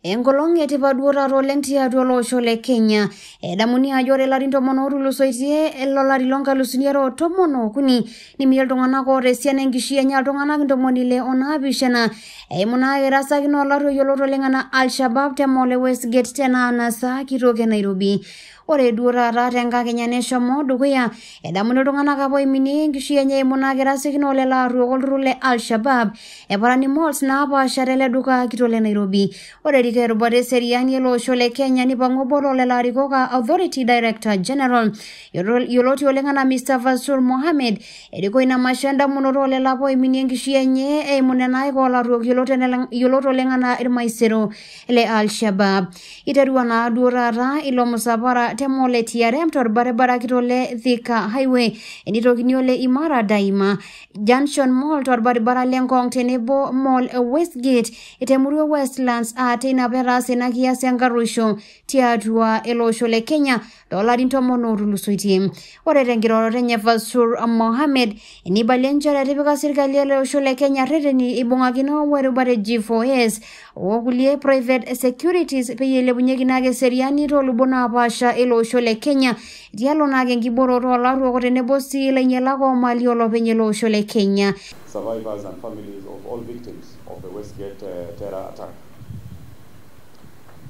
Engolong etipat duotaro tiatua olosho le Kenya. Edamuni ajo ore ilarin 10 otulusoitie elolari lonkalusuni are otomon okuni nimie iltung'anak oota esiana enkishui enye iltung'anak 67 eimu naa erasakino olari oyioloti oleng enaa Al-Shabaab te mall e Westagte tena anasa kitok e Nairobi. Ore duo taata tenkakenya neshomo dukuya edamuni iltung'anak apa oiminie enkishui enye eimu naa erasakino lelo arruok olturrur le Al-Shabaab eparani malls napaasha tele duka kitok le Nairobi. Ore erika erubata eseriani ele osho le Kenya nipang'u obo lelo arikok Authority Director General yioloti oleng enaa Mr. Vasur Mohammed erikoo ina masho endamunoto olelo apa oiminie enkishui enye eimu nena aik olarruok yiolot oleng enaa irmaisero le Al-Shabaab. Iterua naa duo taata ilo musafara te mall e TRM torbaribara kitok le Thika Highway enitokini ole Imara Daima Junction Mall torbaribara le Ngong tenebo mall e Westgate itemurua Westlands teina petaasa ina kias enkarruisho tiatua ele osho le Kenya toolarin 10 otulusoitie. Ore tenkiroroto enye Vasur Mohammed enibalie njere etipika sirkali ele osho le Kenya reteni ibung'akino werubare G4S okulie private securities peyie eilepunyeki naake eseriani toolubot naapaasha ele osho le Kenya tialo naake enkiboroto olarruok tenebo sii ilainyalak oomali olopeny ele osho le Kenya. Survivors and families of all victims of the Westgate terror attack.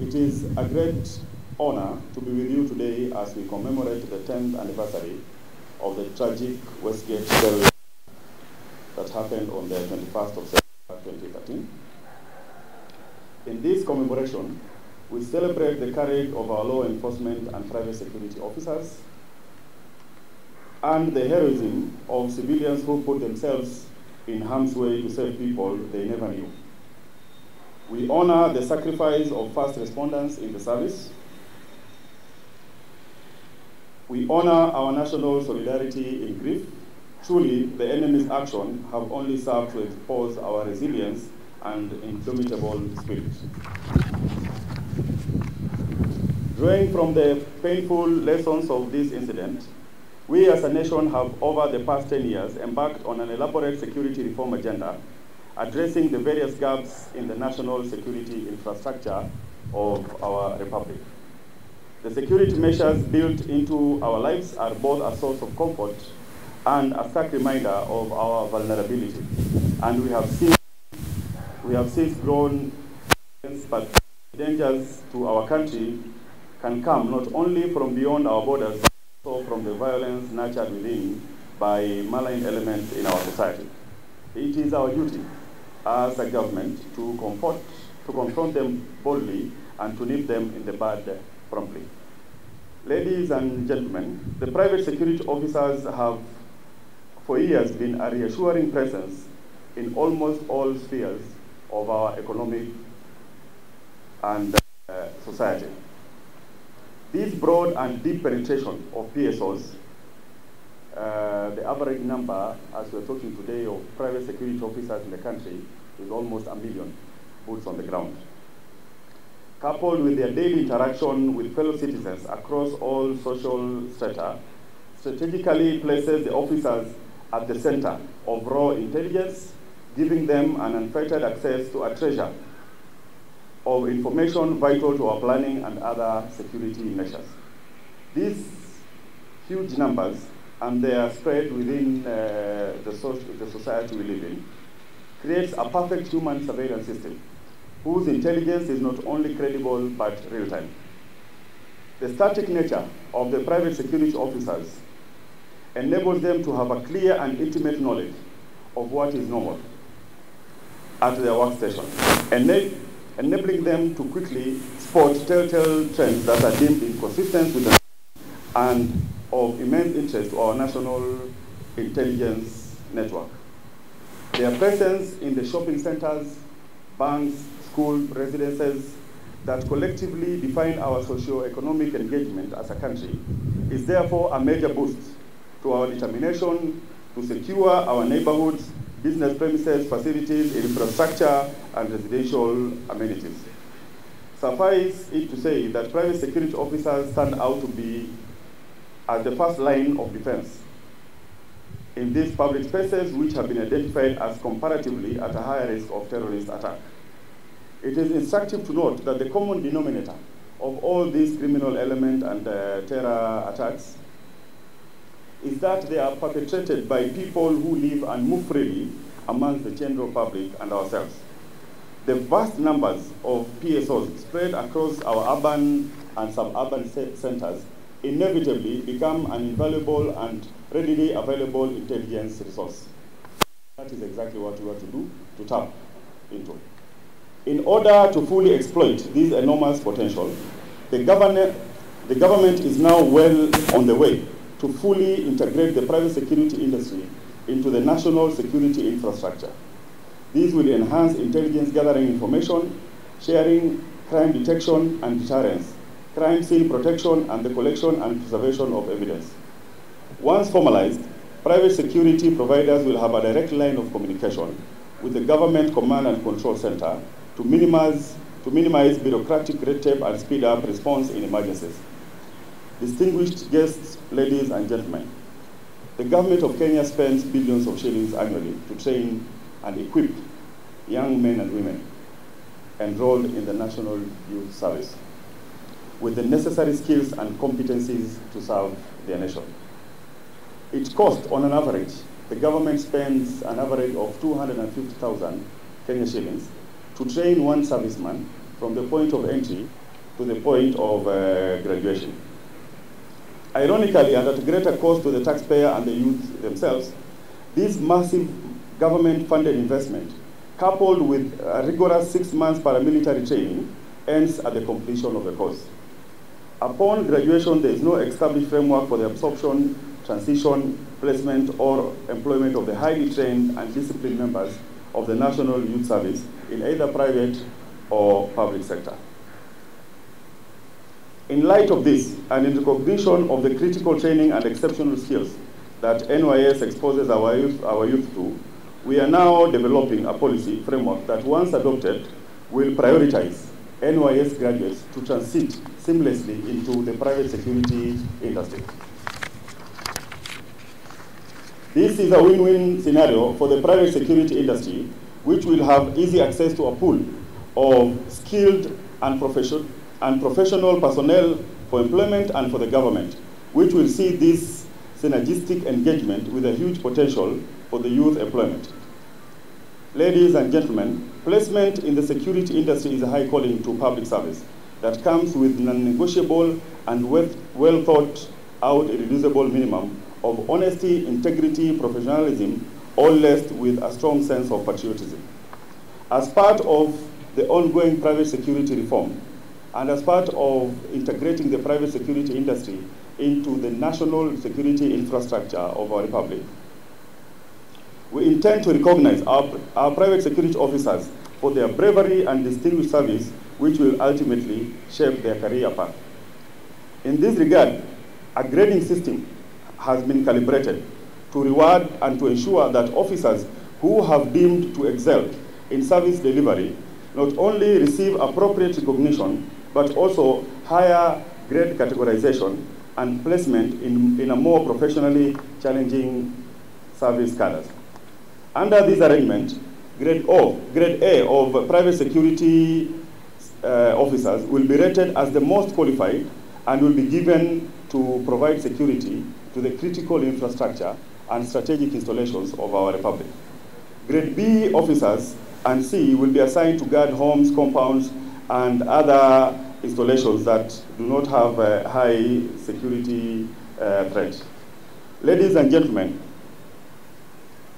It is a great honor to be with you today as we commemorate the 10th anniversary of the tragic Westgate terror that happened on the 21st of September 2013. In this commemoration, we celebrate the courage of our law enforcement and private security officers and the heroism of civilians who put themselves in harm's way to save people they never knew. We honor the sacrifice of first responders in the service. We honor our national solidarity in grief. Truly, the enemy's action have only served to expose our resilience and indomitable spirit. Drawing from the painful lessons of this incident, we as a nation have over the past 10 years embarked on an elaborate security reform agenda addressing the various gaps in the national security infrastructure of our republic. The security measures built into our lives are both a source of comfort and a stark reminder of our vulnerability. And we have since grown, but dangers to our country can come not only from beyond our borders, but also from the violence nurtured within by malign elements in our society. It is our duty as a government to confront them boldly and to nip them in the bud promptly. Ladies and gentlemen, the private security officers have for years been a reassuring presence in almost all spheres of our economic and society. This broad and deep penetration of PSOs, the average number, as we're talking today, of private security officers in the country is almost 1 million boots on the ground. Coupled with their daily interaction with fellow citizens across all social strata, strategically places the officers at the center of raw intelligence, giving them an unfettered access to a treasure of information vital to our planning and other security measures. These huge numbers and their spread within the society we live in creates a perfect human surveillance system whose intelligence is not only credible but real-time. The static nature of the private security officers enables them to have a clear and intimate knowledge of what is normal at their workstation, enabling them to quickly spot telltale trends that are deemed inconsistent with the and of immense interest to our national intelligence network. Their presence in the shopping centers, banks, school residences that collectively define our socio-economic engagement as a country is therefore a major boost to our determination to secure our neighborhoods, business premises, facilities, infrastructure, and residential amenities. Suffice it to say that private security officers stand out to be at the first line of defense in these public spaces which have been identified as comparatively at a higher risk of terrorist attack. It is instructive to note that the common denominator of all these criminal element and terror attacks is that they are perpetrated by people who live and move freely amongst the general public and ourselves. The vast numbers of PSOs spread across our urban and suburban centers inevitably become an invaluable and readily available intelligence resource. That is exactly what we want to do, to tap into. In order to fully exploit this enormous potential, the government is now well on the way to fully integrate the private security industry into the national security infrastructure. These will enhance intelligence gathering information, sharing, crime detection and deterrence, crime scene protection, and the collection and preservation of evidence. Once formalized, private security providers will have a direct line of communication with the government command and control center to minimize bureaucratic red tape and speed up response in emergencies. Distinguished guests, ladies and gentlemen, the government of Kenya spends billions of shillings annually to train and equip young men and women enrolled in the National Youth Service with the necessary skills and competencies to serve their nation. It costs, on an average, the government spends an average of 250,000 Kenya shillings to train one serviceman from the point of entry to the point of graduation. Ironically, and at greater cost to the taxpayer and the youth themselves, this massive government-funded investment, coupled with a rigorous 6 months paramilitary training, ends at the completion of the course. Upon graduation, there is no established framework for the absorption, transition, placement, or employment of the highly trained and disciplined members of the National Youth Service in either private or public sector. In light of this, and in recognition of the critical training and exceptional skills that NYS exposes our youth to, we are now developing a policy framework that, once adopted, will prioritize NYS graduates to transit seamlessly into the private security industry. This is a win-win scenario for the private security industry, which will have easy access to a pool of skilled and professional personnel for employment, and for the government, which will see this synergistic engagement with a huge potential for the youth employment. Ladies and gentlemen, placement in the security industry is a high calling to public service that comes with non-negotiable and well thought out irreducible minimum of honesty, integrity, professionalism, all laced with a strong sense of patriotism. As part of the ongoing private security reform, and as part of integrating the private security industry into the national security infrastructure of our republic, we intend to recognize our private security officers for their bravery and distinguished service, which will ultimately shape their career path. In this regard, a grading system has been calibrated to reward and to ensure that officers who have deemed to excel in service delivery not only receive appropriate recognition, but also higher grade categorization and placement in a more professionally challenging service cadres. Under this arrangement, grade A of private security officers will be rated as the most qualified and will be given to provide security to the critical infrastructure and strategic installations of our republic. Grade B officers and C will be assigned to guard homes, compounds, and other installations that do not have a high security threat. Ladies and gentlemen,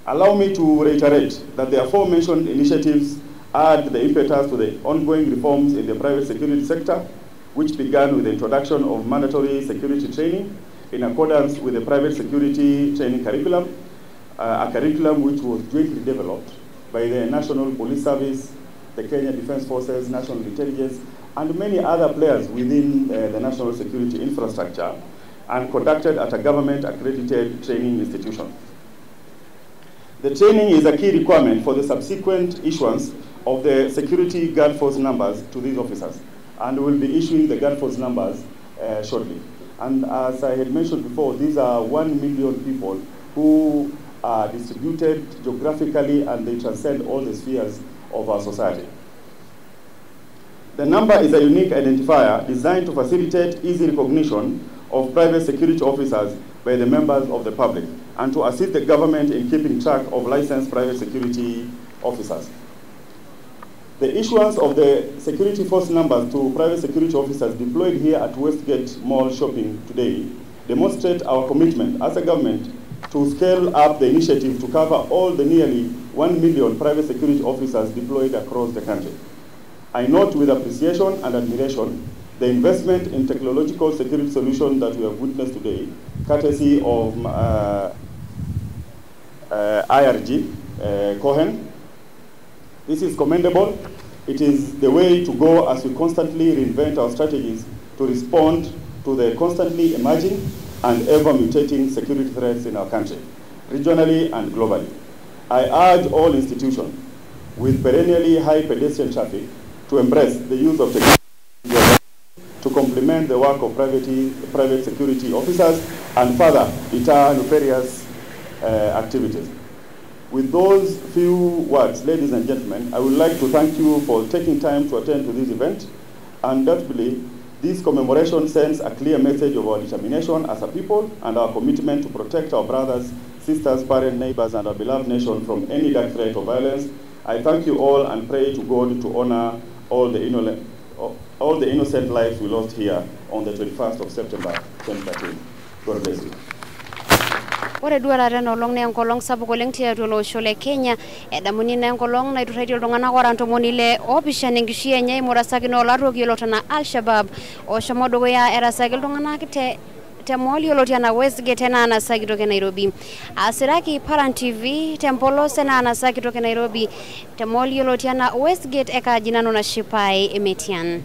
allow me to reiterate that the aforementioned initiatives add the impetus to the ongoing reforms in the private security sector, which began with the introduction of mandatory security training in accordance with the private security training curriculum, a curriculum which was jointly developed by the National Police Service, the Kenya Defense Forces, National Intelligence, and many other players within the national security infrastructure, and conducted at a government-accredited training institution. The training is a key requirement for the subsequent issuance of the security guard force numbers to these officers, and we will be issuing the guard force numbers shortly. And as I had mentioned before, these are 1 million people who are distributed geographically, and they transcend all the spheres of our society. The number is a unique identifier designed to facilitate easy recognition of private security officers by the members of the public and to assist the government in keeping track of licensed private security officers. The issuance of the security force numbers to private security officers deployed here at Westagte Mall Shopping today demonstrate our commitment as a government to scale up the initiative to cover all the nearly 1 million private security officers deployed across the country. I note with appreciation and admiration the investment in technological security solutions that we have witnessed today, courtesy of IRG, Cohen. This is commendable. It is the way to go as we constantly reinvent our strategies to respond to the constantly emerging and ever-mutating security threats in our country, regionally and globally. I urge all institutions with perennially high pedestrian traffic to embrace the use of technology to complement the work of private security officers and further deter nefarious activities. With those few words, ladies and gentlemen, I would like to thank you for taking time to attend to this event. Undoubtedly, this commemoration sends a clear message of our determination as a people and our commitment to protect our brothers, sisters, parents, neighbors, and our beloved nation from any dark threat or violence. I thank you all and pray to God to honor all the innocent lives we lost here on the 21st of September 2013. God bless you. Ore duara reno long ne ngolong sapuk oleng tiatua olosho le Kenya edamuni ne ngolong naituraitie iltung'anak ora ntomoni ile oopishana enkishui enye imurasakino olaruok yioloti enaa Al-Shabaab oshomo dukuya erasaki iltung'anak te mall yioloti enaa Westagte Enaa nasakitok e Nairobi. Asiraki Paran TV tempolos Enaa nasakitok e Nairobi te mall yioloti enaa Westagte ekaji nanu nashipai Emetian.